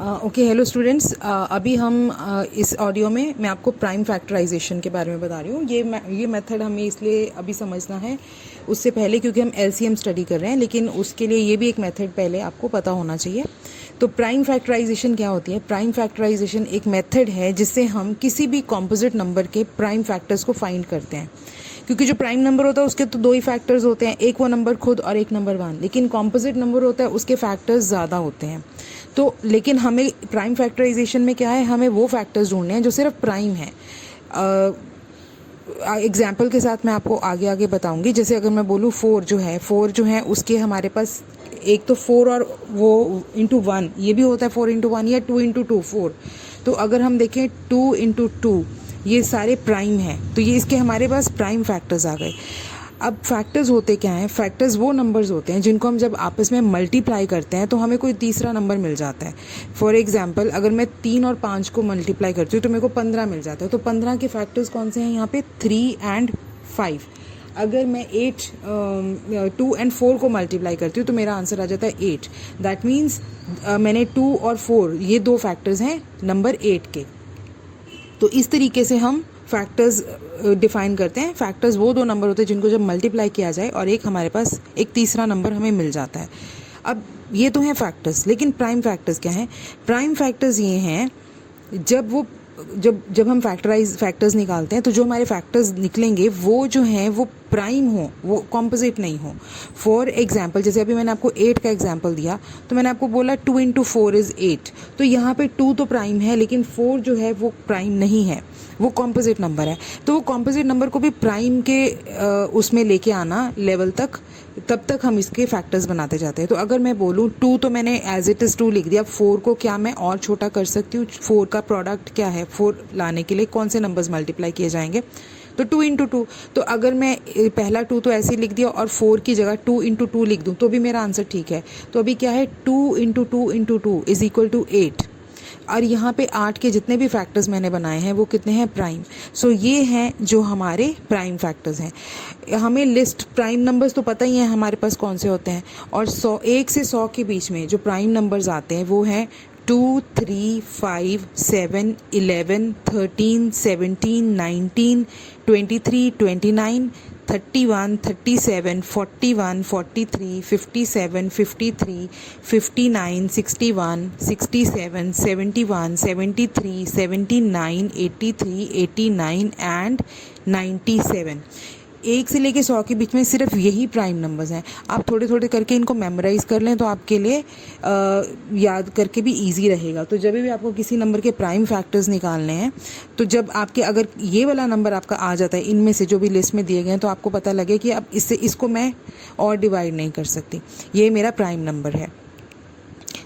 Okay, hello students. अभी हम इस ऑडियो में मैं आपको प्राइम फैक्टराइजेशन के बारे में बता रही हूँ। ये मेथड हमें इसलिए अभी समझना है उससे पहले क्योंकि हम एलसीएम स्टडी कर रहे हैं, लेकिन उसके लिए ये भी एक मेथड पहले आपको पता होना चाहिए। तो प्राइम फैक्टराइजेशन क्या होती है? प्राइम फैक्टराइजेशन एक मेथड है जिससे हम किसी भी कॉम्पोजिट नंबर के प्राइम फैक्टर्स को फाइंड करते हैं। क्योंकि जो प्राइम नंबर होता है उसके तो दो ही फैक्टर्स होते हैं, एक वो नंबर खुद और एक नंबर वन। लेकिन कॉम्पोजिट नंबर होता है उसके फैक्टर्स ज़्यादा होते हैं। तो लेकिन हमें प्राइम फैक्टराइजेशन में क्या है, हमें वो फैक्टर्स ढूंढने हैं जो सिर्फ प्राइम है। एग्जाम्पल के साथ मैं आपको आगे आगे बताऊंगी। जैसे अगर मैं बोलूँ फोर जो है उसके हमारे पास एक तो फोर और वो इंटू वन, ये भी होता है फोर इंटू वन या टू इंटू टू फोर। तो अगर हम देखें टू इंटू टू, ये सारे प्राइम हैं, तो ये इसके हमारे पास प्राइम फैक्टर्स आ गए। अब फैक्टर्स होते क्या हैं? फैक्टर्स वो नंबर्स होते हैं जिनको हम जब आपस में मल्टीप्लाई करते हैं तो हमें कोई तीसरा नंबर मिल जाता है। फॉर एग्जांपल, अगर मैं 3 और 5 को मल्टीप्लाई करती हूँ तो मेरे को 15 मिल जाता है। तो 15 के फैक्टर्स कौन से हैं यहाँ पे? 3 एंड 5। अगर मैं 2 एंड 4 को मल्टीप्लाई करती हूँ तो मेरा आंसर आ जाता है 8। दैट मीन्स मैंने 2 और 4, ये दो फैक्टर्स हैं नंबर 8 के। तो इस तरीके से हम फैक्टर्स डिफाइन करते हैं। फैक्टर्स वो दो नंबर होते हैं जिनको जब मल्टीप्लाई किया जाए और एक हमारे पास एक तीसरा नंबर हमें मिल जाता है। अब ये तो हैं फैक्टर्स, लेकिन प्राइम फैक्टर्स क्या हैं? प्राइम फैक्टर्स ये हैं जब हम फैक्टर्स निकालते हैं तो जो हमारे फैक्टर्स निकलेंगे वो जो हैं वो प्राइम हो, वो कॉम्पोजिट नहीं हो। फॉर एग्जाम्पल, जैसे अभी मैंने आपको 8 का एग्जाम्पल दिया तो मैंने आपको बोला 2 इंटू 4 इज़ 8। तो यहाँ पे 2 तो प्राइम है लेकिन 4 जो है वो प्राइम नहीं है, वो कॉम्पोजिट नंबर है। तो वो कॉम्पोजिट नंबर को भी प्राइम के उसमें लेके आना लेवल तक, तब तक हम इसके फैक्टर्स बनाते जाते हैं। तो अगर मैं बोलूँ 2 तो मैंने एज इट इज़ 2 लिख दिया। 4 को क्या मैं और छोटा कर सकती हूँ? 4 का प्रोडक्ट क्या है? 4 लाने के लिए कौन से नंबर्स मल्टीप्लाई किए जाएंगे? तो 2 इंटू 2। तो अगर मैं पहला 2 तो ऐसे ही लिख दिया और 4 की जगह 2 इंटू 2 लिख दूँ तो भी मेरा आंसर ठीक है। तो अभी क्या है? 2 into 2 into 2 is equal to 8। और यहाँ पे 8 के जितने भी फैक्टर्स मैंने बनाए हैं वो कितने हैं? प्राइम। सो ये हैं जो हमारे प्राइम फैक्टर्स हैं। हमें लिस्ट प्राइम नंबर्स तो पता ही है हमारे पास कौन से होते हैं। और 1 से 100 के बीच में जो प्राइम नंबर्स आते हैं वो हैं 2, 3, 5, 7, 11, 13, 17, 19, 23, 29, 31, 37, 41, 43, 57, 53, 59, 61, 67, 71, 73, 79, 83, 89 एंड 97। 1 से लेके 100 के बीच में सिर्फ यही प्राइम नंबर्स हैं। आप थोड़े थोड़े करके इनको मेमोराइज़ कर लें तो आपके लिए याद करके भी इजी रहेगा। तो जब भी आपको किसी नंबर के प्राइम फैक्टर्स निकालने हैं तो जब आपके अगर ये वाला नंबर आपका आ जाता है इनमें से जो भी लिस्ट में दिए गए हैं तो आपको पता लगे कि अब इसको मैं और डिवाइड नहीं कर सकती, ये मेरा प्राइम नंबर है।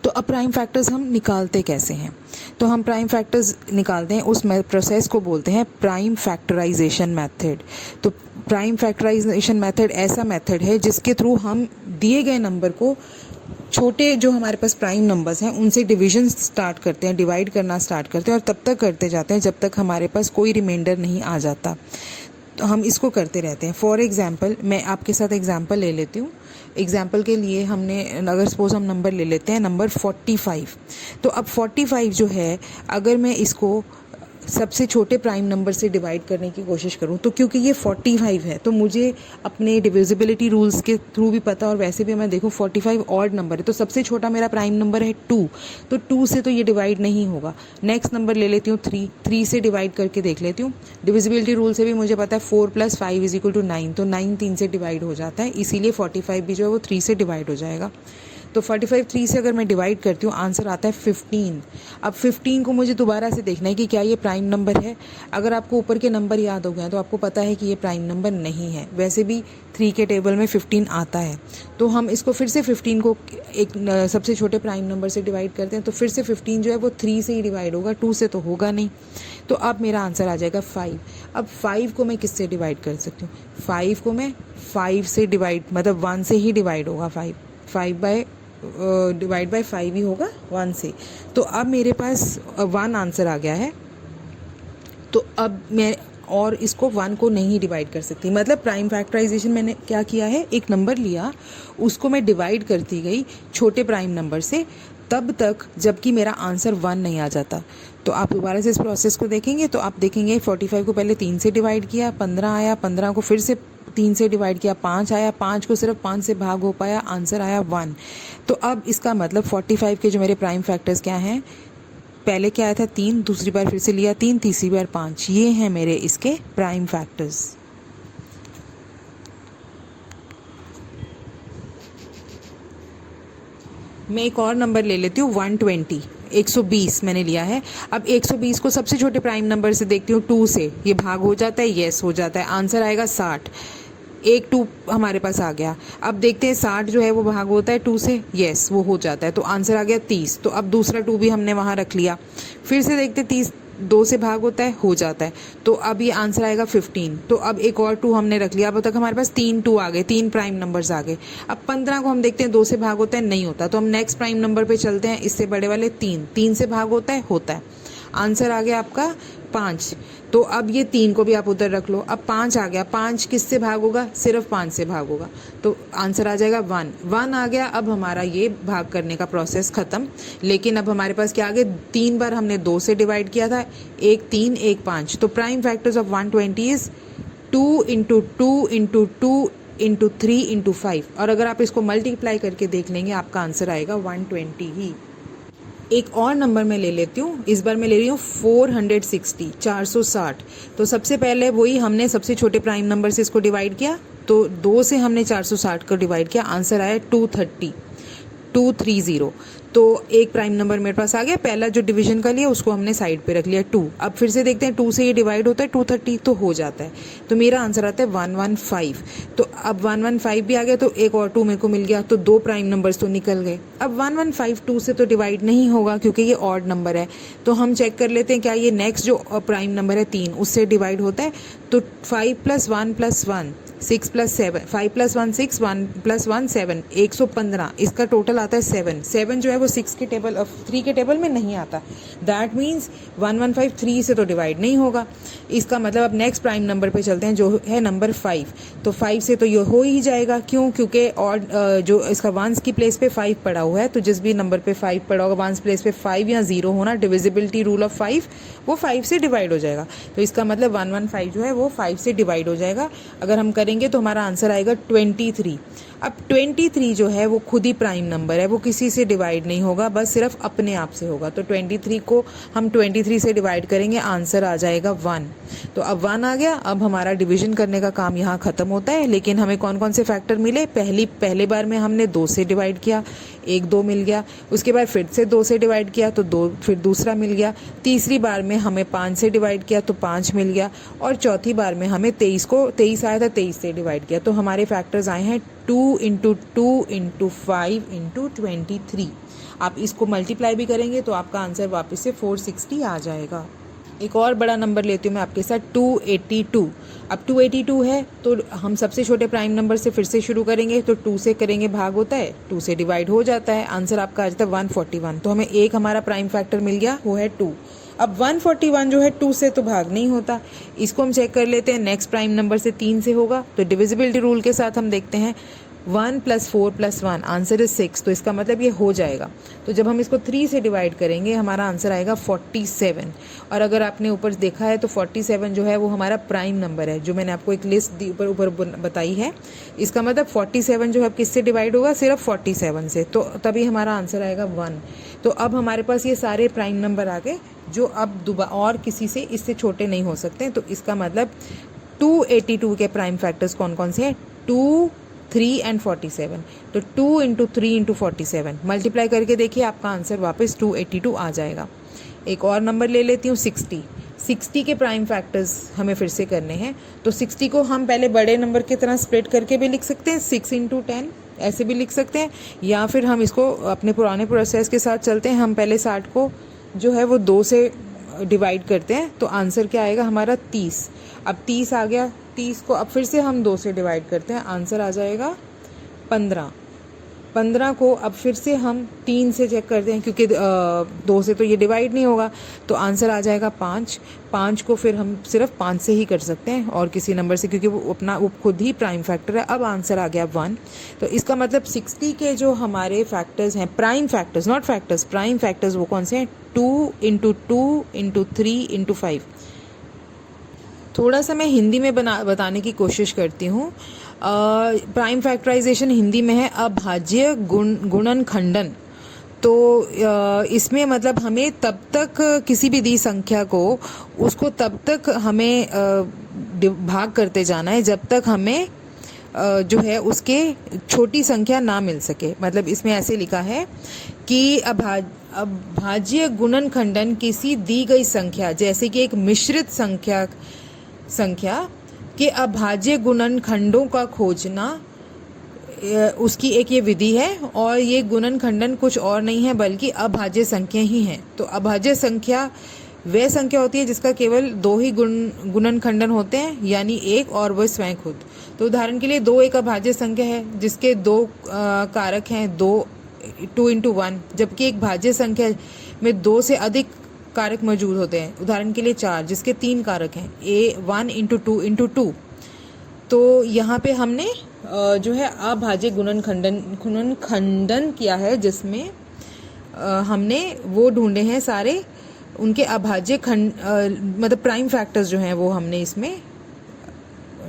तो अब प्राइम फैक्टर्स हम निकालते कैसे हैं? तो हम प्राइम फैक्टर्स निकालते हैं, उस प्रोसेस को बोलते हैं प्राइम फैक्टराइजेशन मेथड। तो प्राइम फैक्टराइजेशन मेथड ऐसा मेथड है जिसके थ्रू हम दिए गए नंबर को छोटे जो हमारे पास प्राइम नंबर्स हैं उनसे डिवीजन स्टार्ट करते हैं, डिवाइड करना स्टार्ट करते हैं और तब तक करते जाते हैं जब तक हमारे पास कोई रिमाइंडर नहीं आ जाता। तो हम इसको करते रहते हैं। फॉर एग्जांपल, मैं आपके साथ एग्जांपल ले लेती हूँ। एग्जांपल के लिए हमने अगर सपोज हम नंबर ले लेते हैं नंबर 45। तो अब 45 जो है अगर मैं इसको सबसे छोटे प्राइम नंबर से डिवाइड करने की कोशिश करूं तो क्योंकि ये 45 है तो मुझे अपने डिविजिबिलिटी रूल्स के थ्रू भी पता, और वैसे भी मैं देखूं 45 ऑड नंबर है तो सबसे छोटा मेरा प्राइम नंबर है 2। तो 2 से तो ये डिवाइड नहीं होगा। नेक्स्ट नंबर ले लेती हूँ 3 से डिवाइड करके देख लेती हूँ। डिविजिबिलिटी रूल से भी मुझे पता है 4 + 5 = 9। तो 9 3 से डिवाइड हो जाता है, इसीलिए 45 भी जो है वो 3 से डिवाइड हो जाएगा। तो 45 3 से अगर मैं डिवाइड करती हूँ आंसर आता है 15। अब 15 को मुझे दोबारा से देखना है कि क्या ये प्राइम नंबर है। अगर आपको ऊपर के नंबर याद हो गए तो आपको पता है कि ये प्राइम नंबर नहीं है। वैसे भी 3 के टेबल में 15 आता है। तो हम इसको फिर से 15 को एक सबसे छोटे प्राइम नंबर से डिवाइड करते हैं तो फिर से 15 जो है वो 3 से ही डिवाइड होगा, 2 से तो होगा नहीं। तो अब मेरा आंसर आ जाएगा 5। अब 5 को मैं किससे डिवाइड कर सकती हूँ? 5 को मैं 5 से डिवाइड, मतलब 1 से ही डिवाइड होगा। 5 डिवाइड बाय 5 ही होगा 1 से। तो अब मेरे पास 1 आंसर आ गया है। तो अब मैं और इसको 1 को नहीं डिवाइड कर सकती। मतलब प्राइम फैक्टराइजेशन मैंने क्या किया है, एक नंबर लिया, उसको मैं डिवाइड करती गई छोटे प्राइम नंबर से, तब तक जबकि मेरा आंसर 1 नहीं आ जाता। तो आप दोबारा से इस प्रोसेस को देखेंगे तो आप देखेंगे 45 को पहले 3 से डिवाइड किया, 15 आया, 15 को फिर से 3 से डिवाइड किया, 5 आया, 5 को सिर्फ 5 से भाग हो पाया, आंसर आया 1। तो अब इसका मतलब 45 के जो मेरे प्राइम फैक्टर्स क्या हैं, पहले क्या आया था 3, दूसरी बार फिर से लिया 3, तीसरी बार 5, ये हैं मेरे इसके प्राइम फैक्टर्स। मैं एक और नंबर ले लेती हूँ 120, 120 मैंने लिया है। अब 120 को सबसे छोटे प्राइम नंबर से देखती हूँ, 2 से, ये भाग हो जाता है, यस हो जाता है, आंसर आएगा 60। एक 2 हमारे पास आ गया। अब देखते हैं 60 जो है वो भाग होता है 2 से, यस वो हो जाता है, तो आंसर आ गया 30। तो अब दूसरा 2 भी हमने वहाँ रख लिया। फिर से देखते 30 2 से भाग होता है, हो जाता है, तो अब ये आंसर आएगा 15। तो अब एक और 2 हमने रख लिया। अब तक हमारे पास 3 2 आ गए, 3 प्राइम नंबर्स आ गए। अब 15 को हम देखते हैं 2 से भाग होता है, नहीं होता, तो हम नेक्स्ट प्राइम नंबर पे चलते हैं, इससे बड़े वाले 3 से भाग होता है, होता है, आंसर आ गया आपका 5। तो अब ये 3 को भी आप उधर रख लो। अब 5 आ गया, 5 किस से भाग होगा, सिर्फ 5 से भाग होगा, तो आंसर आ जाएगा 1 आ गया। अब हमारा ये भाग करने का प्रोसेस ख़त्म। लेकिन अब हमारे पास क्या आ गया, 3 बार हमने 2 से डिवाइड किया था, एक 3 एक 5। तो prime factors of 120 is 2 into 2 into 2 into 3 into 5। और अगर आप इसको मल्टीप्लाई करके देख लेंगे आपका आंसर आएगा 120 ही। एक और नंबर मैं ले लेती हूँ, इस बार मैं ले रही हूँ 460, 460। तो सबसे पहले वही हमने सबसे छोटे प्राइम नंबर से इसको डिवाइड किया, तो 2 से हमने 460 को डिवाइड किया, आंसर आया 230। तो एक प्राइम नंबर मेरे पास आ गया। पहला जो डिवीजन का लिया उसको हमने साइड पे रख लिया 2। अब फिर से देखते हैं 2 से ये डिवाइड होता है 230, तो हो जाता है, तो मेरा आंसर आता है 115। तो अब 115 भी आ गया, तो एक और 2 मेरे को मिल गया, तो 2 प्राइम नंबर्स तो निकल गए। अब 115 2 से तो डिवाइड नहीं होगा क्योंकि ये ऑड नंबर है, तो हम चेक कर लेते हैं क्या ये नेक्स्ट जो प्राइम नंबर है 3 उससे डिवाइड होता है। तो 5 + 1 + 1 6 + 7, 5 + 1 6, 1 + 1 7, 115, इसका टोटल आता है 7 जो है वो 6 के टेबल 3 के टेबल में नहीं आता। दैट मीन्स 115 3 से तो डिवाइड नहीं होगा। इसका मतलब अब नेक्स्ट प्राइम नंबर पे चलते हैं जो है नंबर 5। तो 5 से तो ये हो ही जाएगा, क्यों, क्योंकि और जो इसका 1s की प्लेस पे 5 पड़ा हुआ है, तो जिस भी नंबर पे 5 पड़ा होगा 1s प्लेस पे 5 या 0 होना, डिविजिबिलिटी रूल ऑफ 5, वो 5 से डिवाइड हो जाएगा। तो इसका मतलब 115 जो है वो 5 से डिवाइड हो जाएगा। अगर हम करेंगे तो हमारा आंसर आएगा 23। अब 23 जो है वो खुद ही प्राइम नंबर है, वो किसी से डिवाइड नहीं होगा, बस सिर्फ अपने आप से होगा। तो 23 को हम 23 से डिवाइड करेंगे, आंसर आ जाएगा 1। तो अब 1 आ गया। अब हमारा डिवीजन करने का काम यहाँ ख़त्म होता है। लेकिन हमें कौन कौन से फैक्टर मिले, पहले बार में हमने 2 से डिवाइड किया, 1 2 मिल गया। उसके बाद फिर से 2 से डिवाइड किया तो 2, फिर दूसरा मिल गया। तीसरी बार में हमें 5 से डिवाइड किया तो 5 मिल गया। और चौथी बार में हमें 23 आया था, 23 से डिवाइड किया। तो हमारे फैक्टर्स आए हैं 2 इंटू 2 इंटू 5 इंटू 23। आप इसको मल्टीप्लाई भी करेंगे तो आपका आंसर वापस से 460 आ जाएगा। एक और बड़ा नंबर लेती हूँ मैं आपके साथ, 282। अब 282 है तो हम सबसे छोटे प्राइम नंबर से फिर से शुरू करेंगे। तो 2 से करेंगे भाग होता है, 2 से डिवाइड हो जाता है, आंसर आपका आ जाता है 141। तो हमें एक हमारा प्राइम फैक्टर मिल गया, वो है 2। अब 141 जो है 2 से तो भाग नहीं होता, इसको हम चेक कर लेते हैं नेक्स्ट प्राइम नंबर से 3 से होगा। तो डिविजिबिलिटी रूल के साथ हम देखते हैं 1 + 4 + 1, आंसर इज 6। तो इसका मतलब ये हो जाएगा। तो जब हम इसको 3 से डिवाइड करेंगे हमारा आंसर आएगा 47। और अगर आपने ऊपर देखा है तो 47 जो है वो हमारा प्राइम नंबर है, जो मैंने आपको एक लिस्ट दी ऊपर बताई है। इसका मतलब 47 जो है किससे डिवाइड होगा, सिर्फ 47 से, तो तभी हमारा आंसर आएगा 1। तो अब हमारे पास ये सारे प्राइम नंबर आ गए जो अब दोबारा और किसी से इससे छोटे नहीं हो सकते। तो इसका मतलब 282 के प्राइम फैक्टर्स कौन कौन से हैं, 2 3 एंड 47। तो 2 इंटू 3 इंटू 47 मल्टीप्लाई करके देखिए, आपका आंसर वापस 282 आ जाएगा। एक और नंबर ले लेती हूँ 60 के प्राइम फैक्टर्स हमें फिर से करने हैं। तो 60 को हम पहले बड़े नंबर की तरह स्प्लिट करके भी लिख सकते हैं, 6 इंटू 10 ऐसे भी लिख सकते हैं, या फिर हम इसको अपने पुराने प्रोसेस के साथ चलते हैं। हम पहले 60 को जो है वो 2 से डिवाइड करते हैं, तो आंसर क्या आएगा हमारा 30। अब 30 आ गया, 30 को अब फिर से हम 2 से डिवाइड करते हैं, आंसर आ जाएगा 15। 15 को अब फिर से हम 3 से चेक करते हैं, क्योंकि 2 से तो ये डिवाइड नहीं होगा, तो आंसर आ जाएगा 5। 5 को फिर हम सिर्फ 5 से ही कर सकते हैं और किसी नंबर से, क्योंकि वो खुद ही प्राइम फैक्टर है। अब आंसर आ गया 1। तो इसका मतलब 60 के जो हमारे फैक्टर्स हैं, prime factors, not factors, prime factors, वो कौन से हैं? 2 × 2 × 3 × 5। थोड़ा सा मैं हिंदी में बताने की कोशिश करती हूँ। प्राइम फैक्टराइजेशन हिंदी में है अभाज्य गुणनखंडन। तो इसमें मतलब हमें तब तक किसी भी दी संख्या को, उसको तब तक हमें भाग करते जाना है जब तक हमें जो है उसके छोटी संख्या ना मिल सके। मतलब इसमें ऐसे लिखा है कि अभाज्य गुणनखंडन किसी दी गई संख्या, जैसे कि एक मिश्रित संख्या के अभाज्य गुणनखंडों का खोजना, उसकी एक ये विधि है। और ये गुणनखंडन कुछ और नहीं है बल्कि अभाज्य संख्या ही है। तो अभाज्य संख्या वह संख्या होती है जिसका केवल 2 ही गुणनखंडन होते हैं, यानी 1 और वह स्वयं खुद। तो उदाहरण के लिए 2 एक अभाज्य संख्या है जिसके 2 कारक हैं, 2 × 1, जबकि एक भाज्य संख्या में 2 से अधिक कारक मौजूद होते हैं। उदाहरण के लिए 4 जिसके 3 कारक हैं, 1 × 2 × 2। तो यहाँ पे हमने जो है अभाज्य गुणनखंडन किया है, जिसमें हमने वो ढूंढे हैं सारे उनके अभाज्य मतलब प्राइम फैक्टर्स जो हैं वो हमने इसमें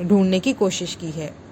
ढूंढने की कोशिश की है।